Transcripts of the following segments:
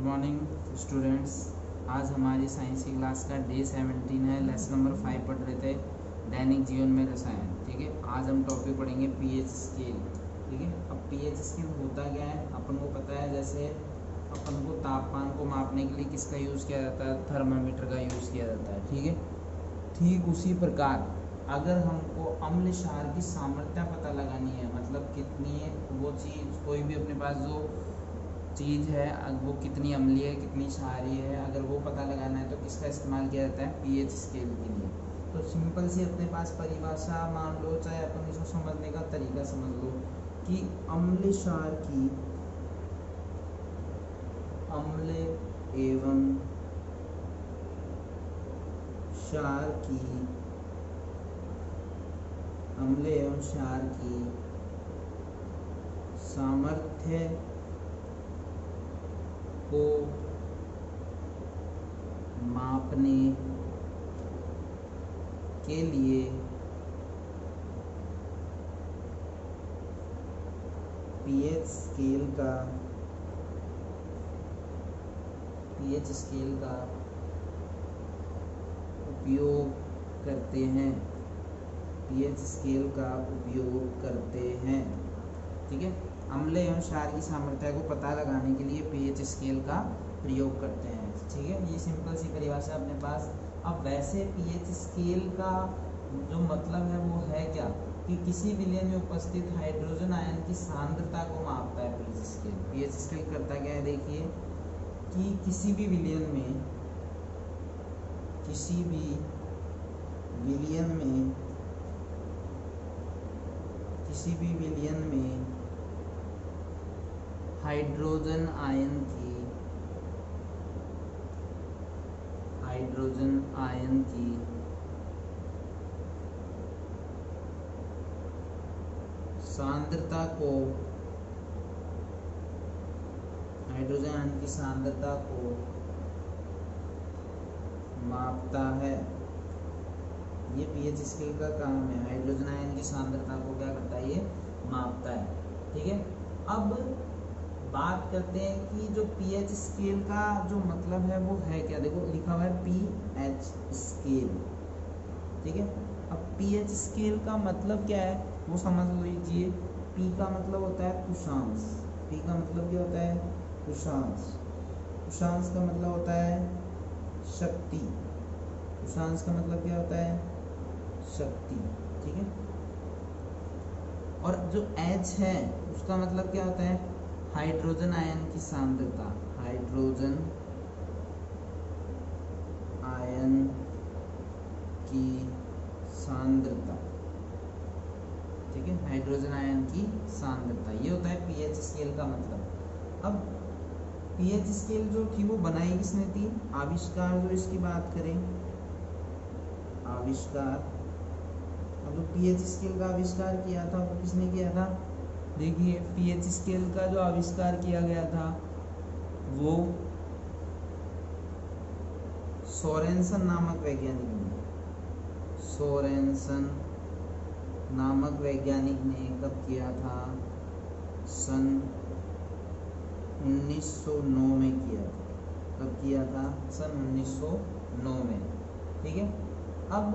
Morning students. आज हमारी science की क्लास का डे 17 है। लेसन नंबर 5 पढ़ रहे थे, दैनिक जीवन में रसायन। ठीक है, आज हम टॉपिक पढ़ेंगे पीएच स्केल। ठीक है, अब पीएच स्केल होता क्या है अपन को पता है। जैसे अपन को तापमान को मापने के लिए किसका यूज़ किया जाता है, थर्मामीटर का यूज़ किया जाता है। ठीक है, ठीक उसी प्रकार अगर हमको अम्ल क्षार की सामर्थ्य पता लगानी है, मतलब कितनी है वो चीज़, कोई भी अपने पास जो चीज़ है वो कितनी अम्लीय है कितनी क्षारीय है, अगर वो पता लगाना है तो किसका इस्तेमाल किया जाता है, पीएच स्केल के लिए। तो सिंपल सी अपने पास परिभाषा मान लो, चाहे अपन इसको समझने का तरीका समझ लो कि अम्ल क्षार की, अम्ल एवं क्षार की, अम्ल एवं क्षार की सामर्थ्य को मापने के लिए पीएच स्केल का उपयोग करते हैं। पीएच स्केल का उपयोग करते हैं। ठीक है, अम्ल एवं क्षार की सामर्थ्य को पता लगाने के लिए पीएच स्केल का प्रयोग करते हैं। ठीक है, ये सिंपल सी परिभाषा अपने पास। अब वैसे पीएच स्केल का जो मतलब है वो है क्या, कि किसी विलयन में उपस्थित हाइड्रोजन आयन की सांद्रता को मापता है पीएच स्केल। पीएच स्केल करता क्या है, देखिए कि किसी भी विलयन में हाइड्रोजन आयन की सांद्रता को, मापता है। ये पीएच स्केल का काम है, हाइड्रोजन आयन की सांद्रता को क्या करता है, ये मापता है। ठीक है, अब बात करते हैं कि जो पीएच स्केल का जो मतलब है वो है क्या। देखो लिखा हुआ है पीएच स्केल। ठीक है, अब पीएच स्केल का मतलब क्या है वो समझ लीजिए। पी का मतलब होता है कुशांश। पी का मतलब क्या होता है, कुशांश। कुशांश का मतलब होता है शक्ति। कुशांश का मतलब क्या होता है, शक्ति। ठीक है, और जो H है उसका मतलब क्या होता है, हाइड्रोजन आयन की सांद्रता। हाइड्रोजन आयन की सांद्रता। ठीक है, हाइड्रोजन आयन की सांद्रता, ये होता है पीएच स्केल का मतलब। अब पीएच स्केल जो थी वो बनाई किसने थी, आविष्कार जो इसकी बात करें, आविष्कार। अब जो पीएच स्केल का आविष्कार किया था वो किसने किया था, देखिए पीएच स्केल का जो आविष्कार किया गया था वो सोरेनसन नामक वैज्ञानिक ने कब किया था, सन 1909 में किया था। कब किया था, सन 1909 में। ठीक है, अब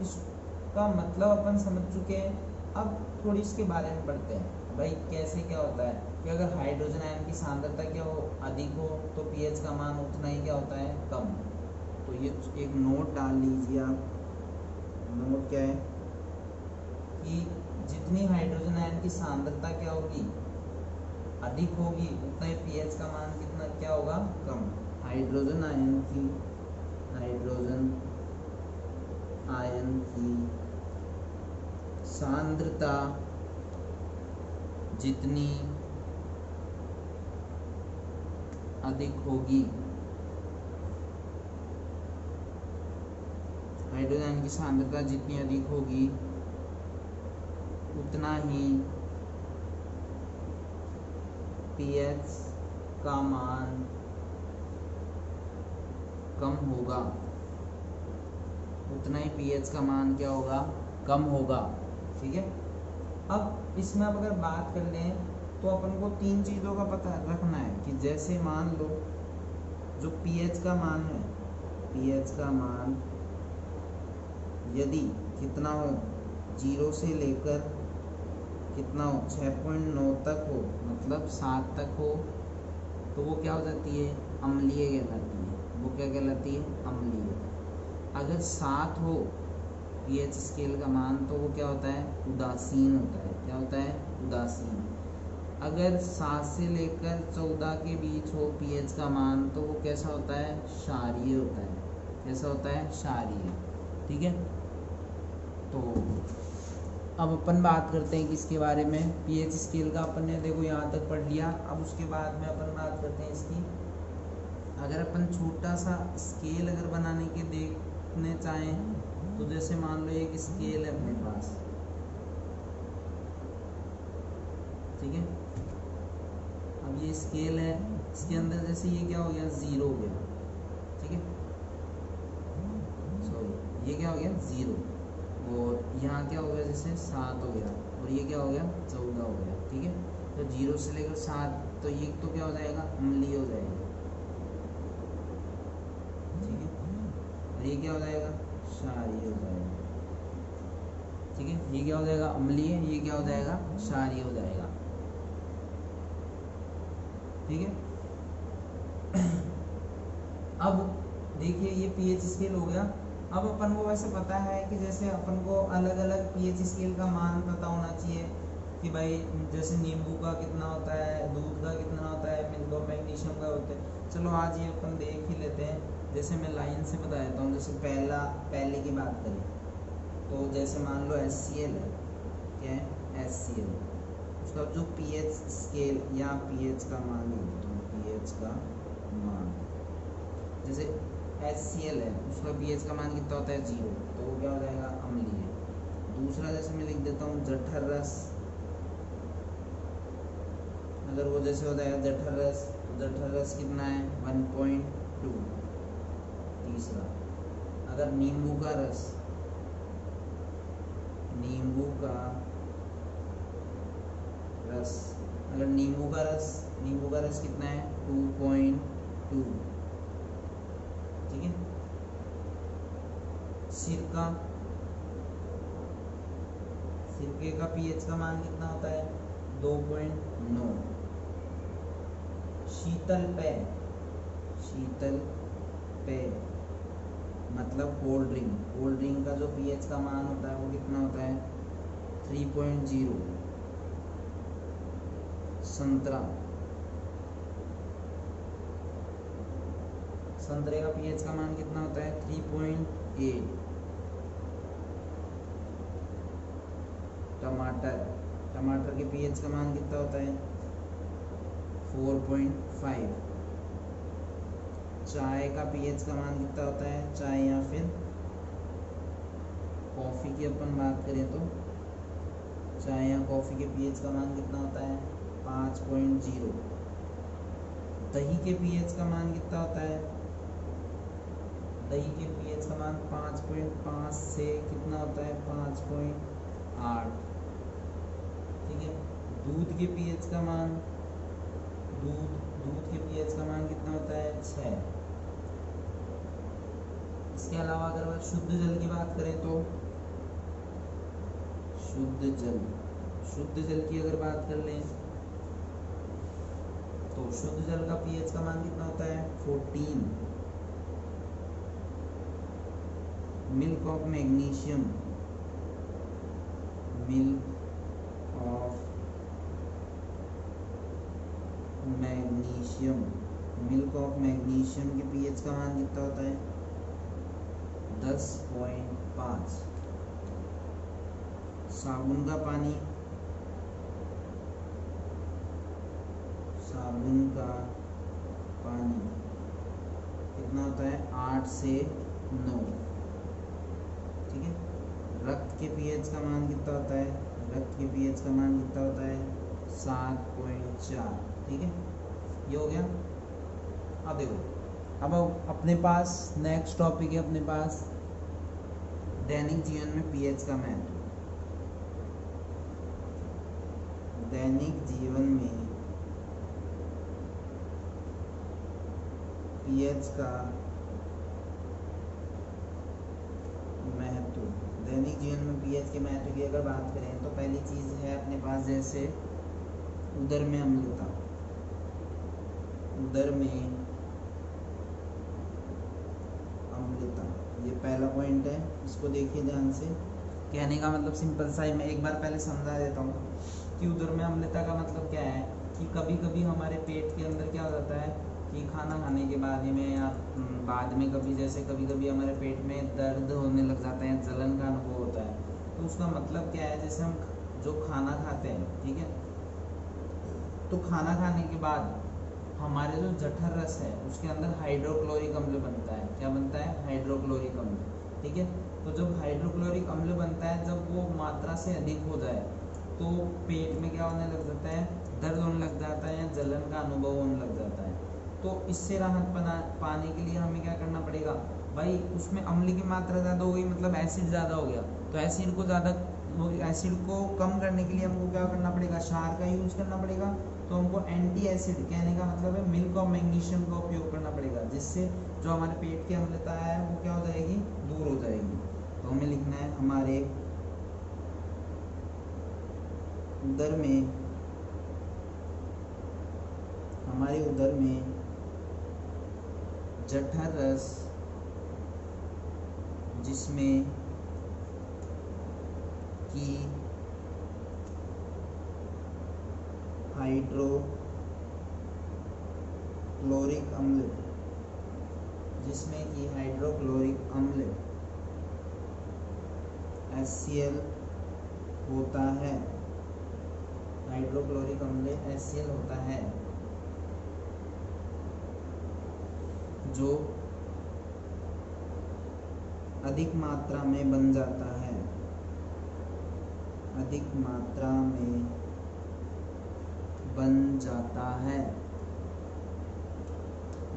इसका मतलब अपन समझ चुके हैं। अब थोड़ी इसके बारे में पढ़ते हैं भाई, कैसे क्या होता है कि अगर हाइड्रोजन आयन की सांद्रता क्या हो, अधिक हो, तो पीएच का मान उतना ही क्या होता है, कम। तो ये एक नोट डाल लीजिए आप। नोट क्या है कि जितनी हाइड्रोजन आयन की सांद्रता क्या होगी, अधिक होगी, उतना ही पीएच का मान कितना क्या होगा, कम। हाइड्रोजन आयन की सांद्रता जितनी अधिक होगी, हाइड्रोजन आयन की सांद्रता जितनी अधिक होगी उतना ही पीएच का मान कम होगा। उतना ही पीएच का मान क्या होगा, कम होगा। ठीक है, अब इसमें अब अगर बात कर लें तो अपन को तीन चीज़ों का पता रखना है कि जैसे मान लो जो पीएच का मान है, पीएच का मान यदि कितना हो, 0 से लेकर कितना हो, 6.9 तक हो, मतलब 7 तक हो, तो वो क्या हो जाती है, अम्लीय कहलाती है। वो क्या कहलाती है, अम्लीय। अगर 7 हो पीएच स्केल का मान, तो वो क्या होता है, उदासीन होता है। क्या होता है, उदासीन। अगर 7 से लेकर 14 के बीच हो पीएच का मान, तो वो कैसा होता है, क्षारीय होता है। कैसा होता है, क्षारीय। ठीक है, तो अब अपन बात करते हैं किसके बारे में, पीएच स्केल का अपन ने देखो यहाँ तक पढ़ लिया। अब उसके बाद में अपन बात करते हैं इसकी, अगर अपन छोटा सा स्केल अगर बनाने के देखने चाहें, तो जैसे मान लो एक स्केल है अपने पास, ठीक है। अब ये स्केल है, इसके अंदर जैसे ये क्या हो गया, 0 हो गया, ठीक है, सॉरी ये क्या हो गया, 0, और यहाँ क्या हो गया, जैसे 7 हो गया, और ये क्या हो गया, 14 हो गया, ठीक है। तो 0 से लेकर 7, तो ये तो क्या हो जाएगा, अम्लीय हो जाएगा, ठीक है। और ये क्या हो जाएगा, क्षारीय हो जाएगा, ठीक है। ये क्या हो जाएगा, अम्लीय, ये क्या हो जाएगा, क्षारीय हो जाएगा, ठीक है। अब देखिए ये पीएच स्केल हो गया। अब अपन को वैसे पता है कि जैसे अपन को अलग अलग पीएच स्केल का मान पता होना चाहिए कि भाई जैसे नींबू का कितना होता है, दूध का कितना होता है, मिल्क और मैग्नीशियम का होता है। चलो आज ये अपन देख ही लेते हैं। जैसे मैं लाइन से बता देता हूँ। जैसे पहले की बात करें तो जैसे मान लो HCl है, क्या है, HCl, उसका जो पीएच स्केल या पीएच का मान लिख देता हूँ, पीएच का मान, जैसे HCl है, उसका पीएच का मान कितना होता है, 0, तो वो क्या हो जाएगा, अम्लीय। दूसरा जैसे मैं लिख देता हूँ जठर रस, अगर वो जैसे हो जाएगा जठर रस, तो जठर रस कितना है, 1.2। तीसरा अगर नींबू का रस, नींबू का रस, अगर नींबू का रस कितना है, 2.2, ठीक है। सिरके का पीएच का मान कितना होता है, 2.9। शीतल पेय मतलब कोल्ड ड्रिंक का जो पीएच का मान होता है वो कितना होता है, 3.0। संतरे का पीएच का मान कितना होता है, 3.8। टमाटर के पीएच का मान कितना होता है, 4.5। चाय का पीएच का मान कितना होता है, चाय या फिर कॉफ़ी की अपन बात करें तो चाय या कॉफ़ी के पीएच का मान कितना होता है, 5.0। दही के पीएच का मान कितना होता है, दही के पीएच का मान 5.5 से कितना होता है, 5.8, ठीक है। दूध के पीएच का मान कितना होता है, 6। इसके अलावा अगर शुद्ध जल की बात करें तो शुद्ध जल की अगर बात कर लें तो शुद्ध जल का पीएच का मान कितना होता है, 14। मिल्क ऑफ मैग्नीशियम के पीएच का मान कितना होता है, 10.5। साबुन का पानी कितना होता है, 8 से 9, ठीक है। रक्त के पीएच का मान कितना होता है, 7.4, ठीक है। ये हो गया। अब देखो, अब अपने पास नेक्स्ट टॉपिक है अपने पास दैनिक जीवन में पीएच का महत्व। दैनिक जीवन में पीएच का महत्व। दैनिक जीवन में पीएच के महत्व की अगर बात करें तो पहली चीज़ है अपने पास जैसे उदर में अम्लता। उदर में अम्लता, ये पहला पॉइंट है, इसको देखिए ध्यान से। कहने का मतलब सिंपल सा है, मैं एक बार पहले समझा देता हूँ कि उदर में अम्लता का मतलब क्या है कि कभी कभी हमारे पेट के अंदर क्या हो जाता है कि खाना खाने के बाद में या बाद में कभी जैसे कभी कभी हमारे पेट में दर्द होने लग जाता है, जलन का अनुभव होता है। तो उसका मतलब क्या है, जैसे हम जो खाना खाते हैं, ठीक है, तो खाना खाने के बाद हमारे जो जठर रस है उसके अंदर हाइड्रोक्लोरिक अम्ल बनता है। क्या बनता है? हाइड्रोक्लोरिक अम्ल, ठीक है। तो जब हाइड्रोक्लोरिक अम्ल बनता है, जब वो मात्रा से अधिक हो जाए तो पेट में क्या होने लग जाता है, दर्द होने लग जाता है या जलन का अनुभव होने लग जाता है। तो इससे राहत पाने के लिए हमें क्या करना पड़ेगा भाई, उसमें अम्ल की मात्रा ज़्यादा हो गई मतलब एसिड ज़्यादा हो गया, तो एसिड को कम करने के लिए हमको क्या करना पड़ेगा, क्षार का यूज करना पड़ेगा। तो हमको एंटी एसिड, कहने का मतलब है मिल्क ऑफ मैग्नीशियम का उपयोग करना पड़ेगा, जिससे जो हमारे पेट की अम्लता है वो क्या हो जाएगी, दूर हो जाएगी। तो हमें लिखना है हमारे उदर में जठर रस जिसमें कि हाइड्रोक्लोरिक अम्ल HCl होता है। हाइड्रोक्लोरिक अम्ल HCl होता है, जो अधिक मात्रा में बन जाता है,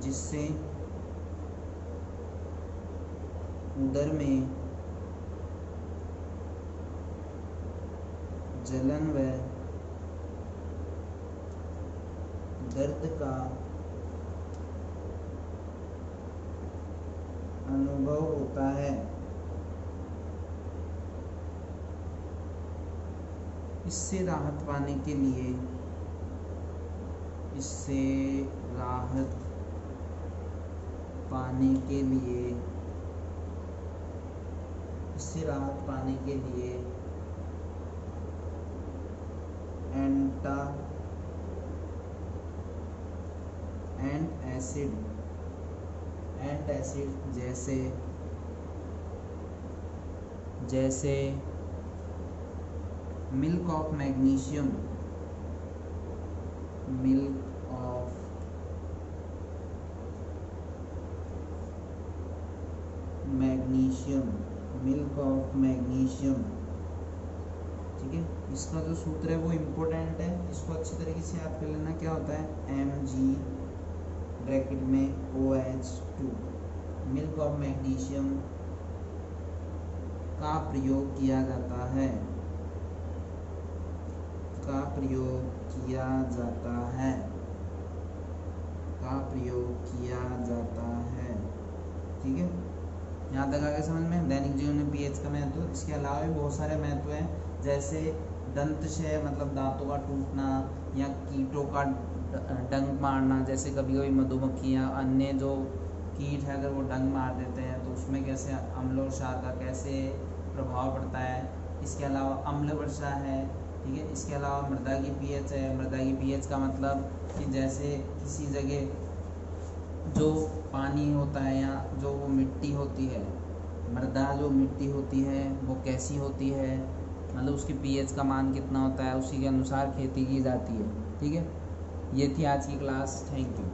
जिससे उदर में जलन व दर्द का अनुभव होता है। इससे राहत पाने के लिए एंटासिड जैसे मिल्क ऑफ मैग्नीशियम ठीक है। इसका जो सूत्र है वो इम्पोर्टेंट है, इसको अच्छी तरीके से याद कर लेना। क्या होता है, Mg ब्रैकेट में OH2, मिल्क ऑफ मैग्नीशियम का प्रयोग किया जाता है, ठीक है। यहाँ तक आगे समझ में। दैनिक जीवन में पीएच का महत्व, इसके अलावा भी बहुत सारे महत्व हैं, जैसे दंतक्षय मतलब दांतों का टूटना, या कीटों का डंक मारना, जैसे कभी कभी मधुमक्खी या अन्य जो कीट है अगर वो डंक मार देते हैं तो उसमें कैसे अम्ल और क्षार का कैसे प्रभाव पड़ता है। इसके अलावा अम्ल वर्षा है, ठीक है। इसके अलावा मृदा की पीएच है। मृदा की पीएच का मतलब कि जैसे किसी जगह जो पानी होता है या जो वो मिट्टी होती है, मृदा जो मिट्टी होती है वो कैसी होती है, मतलब उसकी पीएच का मान कितना होता है, उसी के अनुसार खेती की जाती है, ठीक है। ये थी आज की क्लास। Thank you.